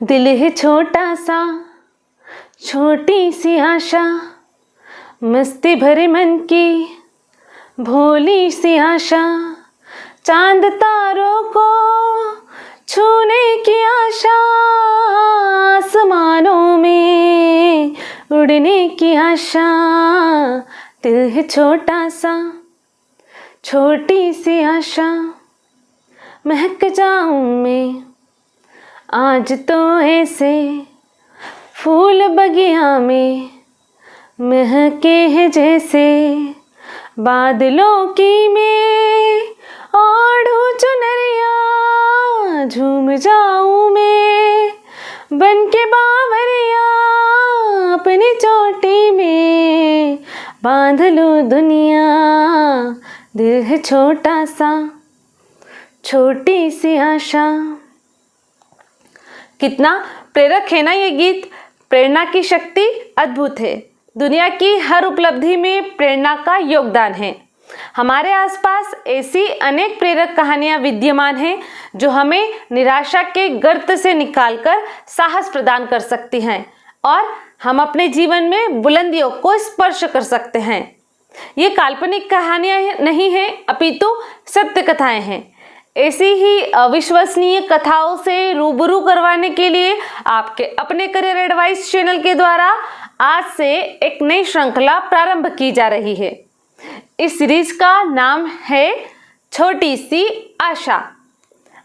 दिल है छोटा सा, छोटी सी आशा, मस्ती भरे मन की भोली सी आशा, चांद तारों को छूने की आशा, आसमानों में उड़ने की आशा। दिल है छोटा सा, छोटी सी आशा, महक जाऊं मैं आज तो ऐसे फूल बगिया में, महके हैं जैसे बादलों की मैं, ओढ़ू चुनरिया झूम जाऊं मैं, बन के बावरिया अपनी चोटी में, बांध लूं दुनिया। दिल है छोटा सा, छोटी सी आशा। कितना प्रेरक है ना ये गीत। प्रेरणा की शक्ति अद्भुत है। दुनिया की हर उपलब्धि में प्रेरणा का योगदान है। हमारे आसपास ऐसी अनेक प्रेरक कहानियां विद्यमान हैं जो हमें निराशा के गर्त से निकालकर साहस प्रदान कर सकती हैं और हम अपने जीवन में बुलंदियों को स्पर्श कर सकते हैं। ये काल्पनिक कहानियां नहीं हैं, अपितु सत्य कथाएं हैं। ऐसी ही अविश्वसनीय कथाओं से रूबरू करवाने के लिए आपके अपने करियर एडवाइस चैनल के द्वारा आज से एक नई श्रृंखला प्रारंभ की जा रही है। इस सीरीज का नाम है छोटी सी आशा।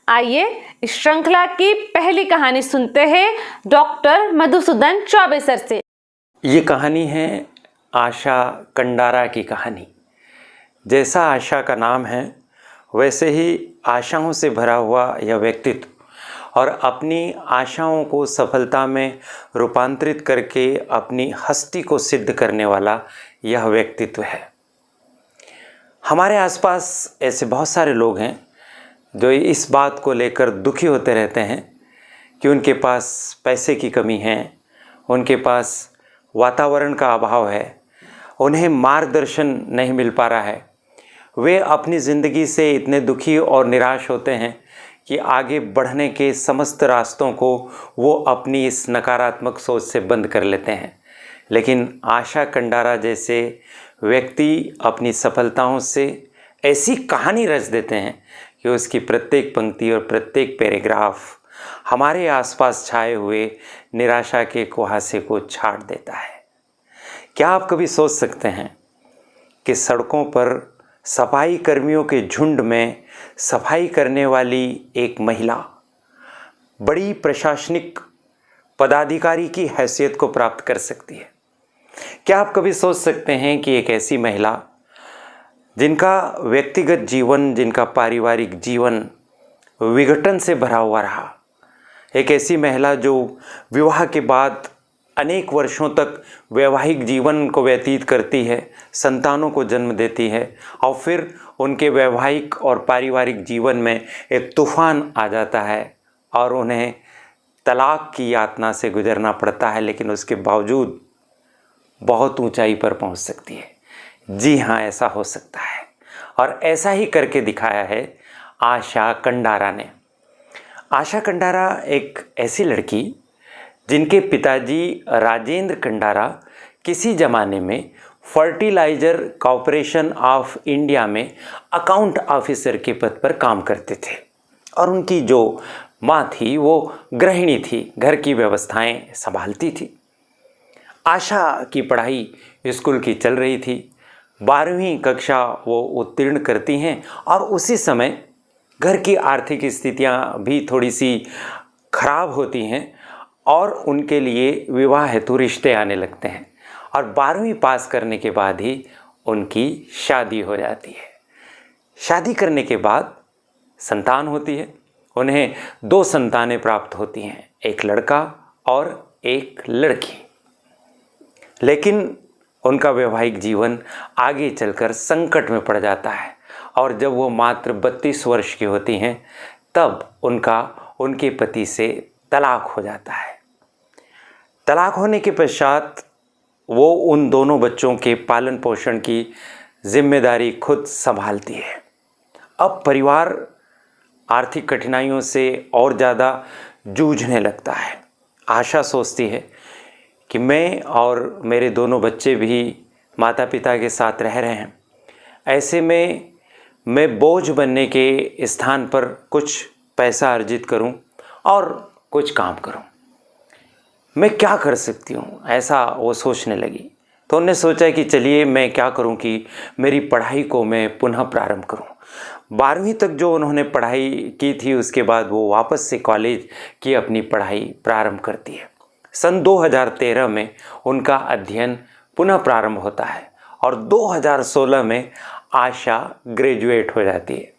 आइए इस श्रृंखला की पहली कहानी सुनते हैं डॉक्टर मधुसूदन चौबे सर से। ये कहानी है आशा कंडारा की कहानी। जैसा आशा का नाम है वैसे ही आशाओं से भरा हुआ यह व्यक्तित्व और अपनी आशाओं को सफलता में रूपांतरित करके अपनी हस्ती को सिद्ध करने वाला यह व्यक्तित्व है। हमारे आसपास ऐसे बहुत सारे लोग हैं जो इस बात को लेकर दुखी होते रहते हैं कि उनके पास पैसे की कमी है, उनके पास वातावरण का अभाव है, उन्हें मार्गदर्शन नहीं मिल पा रहा है। वे अपनी ज़िंदगी से इतने दुखी और निराश होते हैं कि आगे बढ़ने के समस्त रास्तों को वो अपनी इस नकारात्मक सोच से बंद कर लेते हैं। लेकिन आशा कंडारा जैसे व्यक्ति अपनी सफलताओं से ऐसी कहानी रच देते हैं कि उसकी प्रत्येक पंक्ति और प्रत्येक पैराग्राफ हमारे आसपास छाए हुए निराशा के कुहासे को छाट देता है। क्या आप कभी सोच सकते हैं कि सड़कों पर सफाई कर्मियों के झुंड में सफाई करने वाली एक महिला बड़ी प्रशासनिक पदाधिकारी की हैसियत को प्राप्त कर सकती है? क्या आप कभी सोच सकते हैं कि एक ऐसी महिला जिनका व्यक्तिगत जीवन, जिनका पारिवारिक जीवन विघटन से भरा हुआ रहा, एक ऐसी महिला जो विवाह के बाद अनेक वर्षों तक वैवाहिक जीवन को व्यतीत करती है, संतानों को जन्म देती है और फिर उनके वैवाहिक और पारिवारिक जीवन में एक तूफान आ जाता है और उन्हें तलाक की यातना से गुजरना पड़ता है, लेकिन उसके बावजूद बहुत ऊंचाई पर पहुंच सकती है। जी हाँ, ऐसा हो सकता है और ऐसा ही करके दिखाया है आशा कंडारा ने। आशा कंडारा एक ऐसी लड़की जिनके पिताजी राजेंद्र कंडारा किसी ज़माने में फर्टिलाइज़र कॉरपोरेशन ऑफ इंडिया में अकाउंट ऑफिसर के पद पर काम करते थे और उनकी जो माँ थी वो गृहिणी थी, घर की व्यवस्थाएं संभालती थी। आशा की पढ़ाई स्कूल की चल रही थी। 12वीं कक्षा वो उत्तीर्ण करती हैं और उसी समय घर की आर्थिक स्थितियां भी थोड़ी सी खराब होती हैं और उनके लिए विवाह हेतु रिश्ते आने लगते हैं और 12वीं पास करने के बाद ही उनकी शादी हो जाती है। शादी करने के बाद संतान होती है। उन्हें 2 संतानें प्राप्त होती हैं, एक लड़का और एक लड़की। लेकिन उनका वैवाहिक जीवन आगे चलकर संकट में पड़ जाता है और जब वो मात्र 32 वर्ष की होती हैं तब उनके पति से तलाक हो जाता है। तलाक होने के पश्चात वो उन दोनों बच्चों के पालन पोषण की जिम्मेदारी खुद संभालती है। अब परिवार आर्थिक कठिनाइयों से और ज़्यादा जूझने लगता है। आशा सोचती है कि मैं और मेरे दोनों बच्चे भी माता पिता के साथ रह रहे हैं, ऐसे में मैं बोझ बनने के स्थान पर कुछ पैसा अर्जित करूं और कुछ काम करूं। मैं क्या कर सकती हूं, ऐसा वो सोचने लगी। तो उन्होंने सोचा कि चलिए मैं क्या करूं कि मेरी पढ़ाई को मैं पुनः प्रारंभ करूं। 12वीं तक जो उन्होंने पढ़ाई की थी, उसके बाद वो वापस से कॉलेज की अपनी पढ़ाई प्रारंभ करती है। सन 2013 में उनका अध्ययन पुनः प्रारंभ होता है और 2016 में आशा ग्रेजुएट हो जाती है।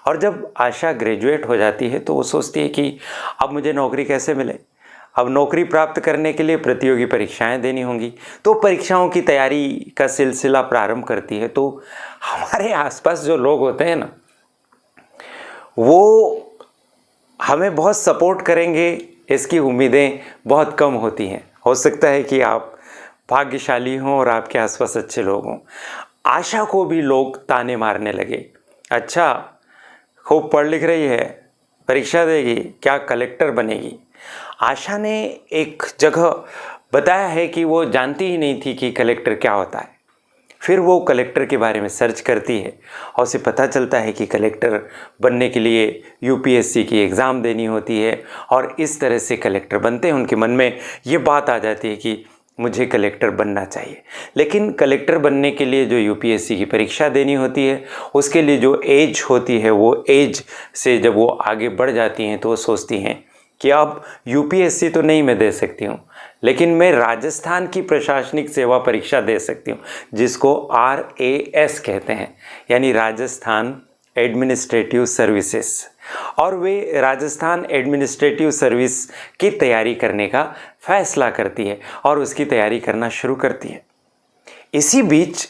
और जब आशा ग्रेजुएट हो जाती है तो वो सोचती है कि अब मुझे नौकरी कैसे मिले। अब नौकरी प्राप्त करने के लिए प्रतियोगी परीक्षाएं देनी होंगी। तो परीक्षाओं की तैयारी का सिलसिला प्रारंभ करती है। तो हमारे आसपास जो लोग होते हैं ना, वो हमें बहुत सपोर्ट करेंगे, इसकी उम्मीदें बहुत कम होती हैं। हो सकता है कि आप भाग्यशाली हों और आपके आसपास अच्छे लोग हों। आशा को भी लोग ताने मारने लगे, अच्छा खूब पढ़ लिख रही है, परीक्षा देगी, क्या कलेक्टर बनेगी। आशा ने एक जगह बताया है कि वो जानती ही नहीं थी कि कलेक्टर क्या होता है। फिर वो कलेक्टर के बारे में सर्च करती है और उसे पता चलता है कि कलेक्टर बनने के लिए यूपीएससी की एग्ज़ाम देनी होती है और इस तरह से कलेक्टर बनते हैं। उनके मन में ये बात आ जाती है कि मुझे कलेक्टर बनना चाहिए। लेकिन कलेक्टर बनने के लिए जो यूपीएससी की परीक्षा देनी होती है, उसके लिए जो एज होती है, वो एज से जब वो आगे बढ़ जाती हैं तो वो सोचती हैं कि अब यूपीएससी तो नहीं मैं दे सकती हूँ, लेकिन मैं राजस्थान की प्रशासनिक सेवा परीक्षा दे सकती हूँ, जिसको RAS कहते हैं, यानी राजस्थान एडमिनिस्ट्रेटिव सर्विसेज। और वे राजस्थान एडमिनिस्ट्रेटिव सर्विस की तैयारी करने का फैसला करती है और उसकी तैयारी करना शुरू करती है। इसी बीच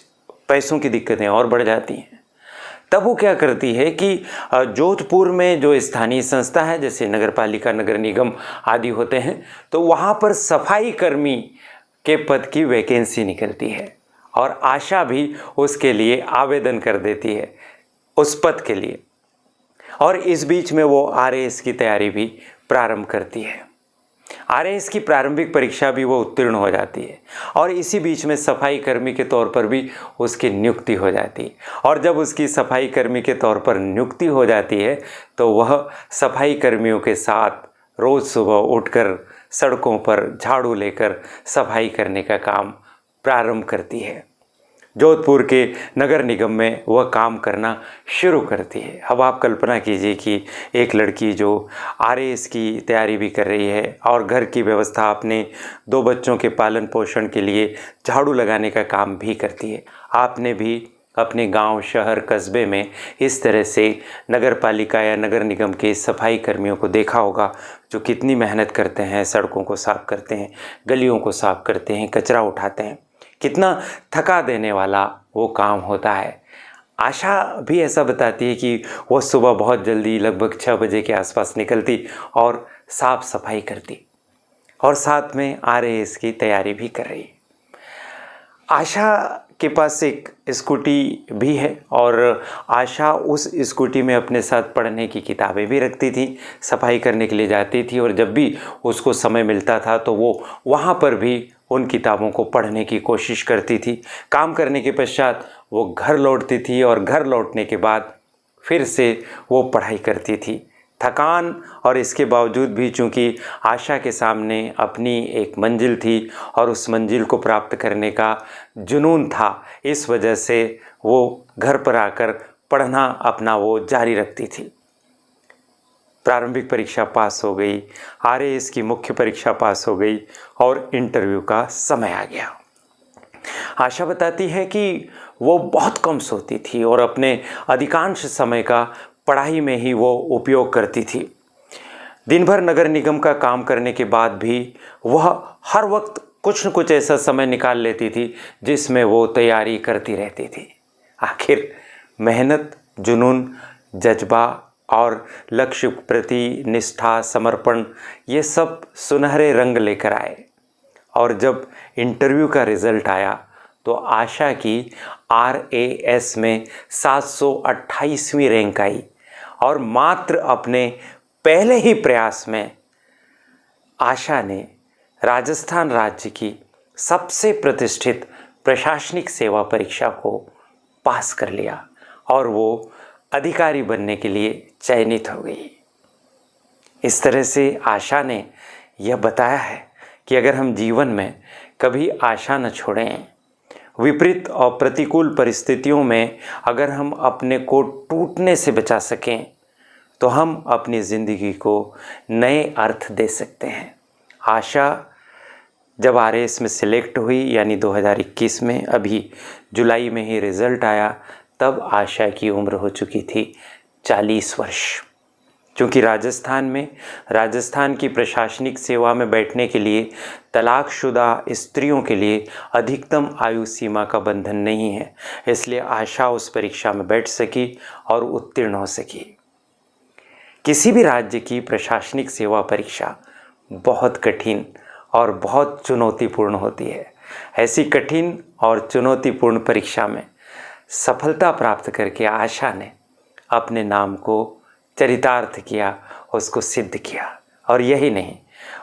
पैसों की दिक्कतें और बढ़ जाती हैं। तब वो क्या करती है कि जोधपुर में जो स्थानीय संस्था है, जैसे नगर पालिका, नगर निगम आदि होते हैं, तो वहाँ पर सफाई कर्मी के पद की वैकेंसी निकलती है और आशा भी उसके लिए आवेदन कर देती है उस पद के लिए। और इस बीच में वो RAS की तैयारी भी प्रारंभ करती है। RAS की प्रारंभिक परीक्षा भी वो उत्तीर्ण हो जाती है और इसी बीच में सफाई कर्मी के तौर पर भी उसकी नियुक्ति हो जाती है। और जब उसकी सफाई कर्मी के तौर पर नियुक्ति हो जाती है तो वह सफाई कर्मियों के साथ रोज़ सुबह उठकर सड़कों पर झाड़ू लेकर सफाई करने का काम प्रारंभ करती है। जोधपुर के नगर निगम में वह काम करना शुरू करती है। अब आप कल्पना कीजिए कि एक लड़की जो RAS की तैयारी भी कर रही है और घर की व्यवस्था, अपने 2 बच्चों के पालन पोषण के लिए झाड़ू लगाने का काम भी करती है। आपने भी अपने गांव, शहर, कस्बे में इस तरह से नगर पालिका या नगर निगम के सफाई कर्मियों को देखा होगा, जो कितनी मेहनत करते हैं, सड़कों को साफ़ करते हैं, गलियों को साफ़ करते हैं, कचरा उठाते हैं। कितना थका देने वाला वो काम होता है। आशा भी ऐसा बताती है कि वो सुबह बहुत जल्दी, लगभग 6 बजे के आसपास निकलती और साफ सफाई करती और साथ में RAS की तैयारी भी कर रही। आशा के पास एक स्कूटी भी है और आशा उस स्कूटी में अपने साथ पढ़ने की किताबें भी रखती थी, सफाई करने के लिए जाती थी और जब भी उसको समय मिलता था तो वो वहाँ पर भी उन किताबों को पढ़ने की कोशिश करती थी। काम करने के पश्चात वो घर लौटती थी और घर लौटने के बाद फिर से वो पढ़ाई करती थी। थकान और इसके बावजूद भी चूँकि आशा के सामने अपनी एक मंजिल थी और उस मंजिल को प्राप्त करने का जुनून था, इस वजह से वो घर पर आकर पढ़ना अपना वो जारी रखती थी। प्रारंभिक परीक्षा पास हो गई, RAS की मुख्य परीक्षा पास हो गई और इंटरव्यू का समय आ गया। आशा बताती है कि वो बहुत कम सोती थी और अपने अधिकांश समय का पढ़ाई में ही वो उपयोग करती थी। दिन भर नगर निगम का काम करने के बाद भी वह हर वक्त कुछ न कुछ ऐसा समय निकाल लेती थी जिसमें वो तैयारी करती रहती थी। आखिर मेहनत, जुनून, जज्बा और लक्ष्य प्रति निष्ठा, समर्पण, ये सब सुनहरे रंग लेकर आए और जब इंटरव्यू का रिज़ल्ट आया तो आशा की RAS में 728वीं रैंक आई और मात्र अपने पहले ही प्रयास में आशा ने राजस्थान राज्य की सबसे प्रतिष्ठित प्रशासनिक सेवा परीक्षा को पास कर लिया और वो अधिकारी बनने के लिए चयनित हो गई। इस तरह से आशा ने यह बताया है कि अगर हम जीवन में कभी आशा न छोड़ें, विपरीत और प्रतिकूल परिस्थितियों में अगर हम अपने को टूटने से बचा सकें तो हम अपनी ज़िंदगी को नए अर्थ दे सकते हैं। आशा जब आरएएस में सिलेक्ट हुई यानी 2021 में, अभी जुलाई में ही रिज़ल्ट आया, तब आशा की उम्र हो चुकी थी 40 वर्ष। क्योंकि राजस्थान की प्रशासनिक सेवा में बैठने के लिए तलाकशुदा स्त्रियों के लिए अधिकतम आयु सीमा का बंधन नहीं है, इसलिए आशा उस परीक्षा में बैठ सकी और उत्तीर्ण हो सकी। किसी भी राज्य की प्रशासनिक सेवा परीक्षा बहुत कठिन और बहुत चुनौतीपूर्ण होती है। ऐसी कठिन और चुनौतीपूर्ण परीक्षा में सफलता प्राप्त करके आशा ने अपने नाम को चरितार्थ किया, उसको सिद्ध किया। और यही नहीं,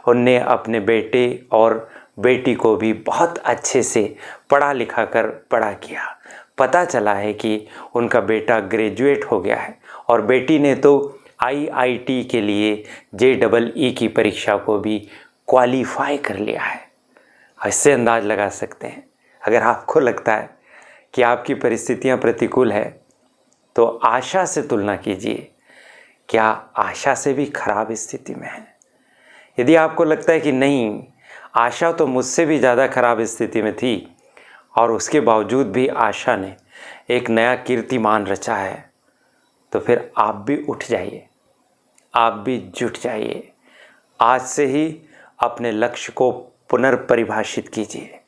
उनने अपने बेटे और बेटी को भी बहुत अच्छे से पढ़ा लिखा कर बड़ा किया। पता चला है कि उनका बेटा ग्रेजुएट हो गया है और बेटी ने तो आईआईटी के लिए JEE की परीक्षा को भी क्वालिफाई कर लिया है। इससे अंदाज लगा सकते हैं, अगर आपको लगता है कि आपकी परिस्थितियां प्रतिकूल है तो आशा से तुलना कीजिए, क्या आशा से भी खराब स्थिति में है। यदि आपको लगता है कि नहीं, आशा तो मुझसे भी ज़्यादा खराब स्थिति में थी और उसके बावजूद भी आशा ने एक नया कीर्तिमान रचा है, तो फिर आप भी उठ जाइए, आप भी जुट जाइए। आज से ही अपने लक्ष्य को पुनर्परिभाषित कीजिए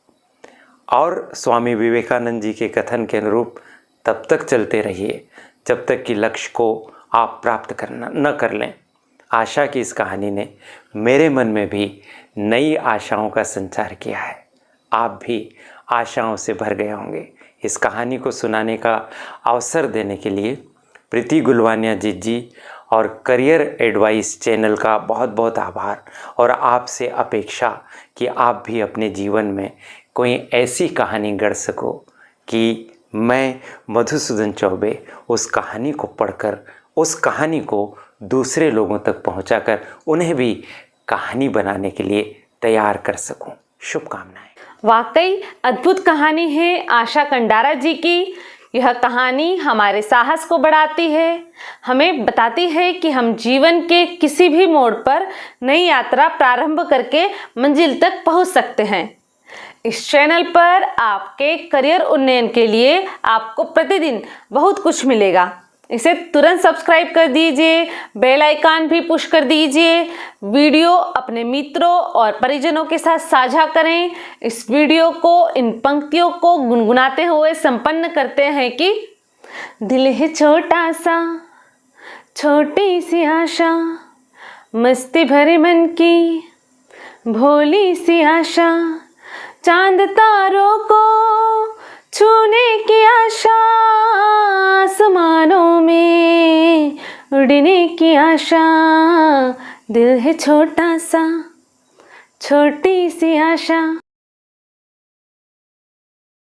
और स्वामी विवेकानंद जी के कथन के अनुरूप तब तक चलते रहिए जब तक कि लक्ष्य को आप प्राप्त करना न कर लें। आशा की इस कहानी ने मेरे मन में भी नई आशाओं का संचार किया है। आप भी आशाओं से भर गए होंगे। इस कहानी को सुनाने का अवसर देने के लिए प्रीति गुलवानिया जी और करियर एडवाइस चैनल का बहुत बहुत आभार और आपसे अपेक्षा कि आप भी अपने जीवन में कोई ऐसी कहानी गढ़ सको कि मैं मधुसूदन चौबे उस कहानी को पढ़कर उस कहानी को दूसरे लोगों तक पहुंचाकर उन्हें भी कहानी बनाने के लिए तैयार कर सकूं। शुभकामनाएं। वाकई अद्भुत कहानी है आशा कंडारा जी की। यह कहानी हमारे साहस को बढ़ाती है, हमें बताती है कि हम जीवन के किसी भी मोड़ पर नई यात्रा प्रारंभ करके मंजिल तक पहुंच सकते हैं। इस चैनल पर आपके करियर उन्नयन के लिए आपको प्रतिदिन बहुत कुछ मिलेगा। इसे तुरंत सब्सक्राइब कर दीजिए, बेल आइकन भी पुश कर दीजिए। वीडियो अपने मित्रों और परिजनों के साथ साझा करें। इस वीडियो को, इन पंक्तियों को गुनगुनाते हुए संपन्न करते हैं कि दिल है छोटा सा, छोटी सी आशा, मस्ती भरे मन की भोली सी आशा, चांद तारों को छूने की आशा, आसमानों में उड़ने की आशा। दिल है छोटा सा, छोटी सी आशा।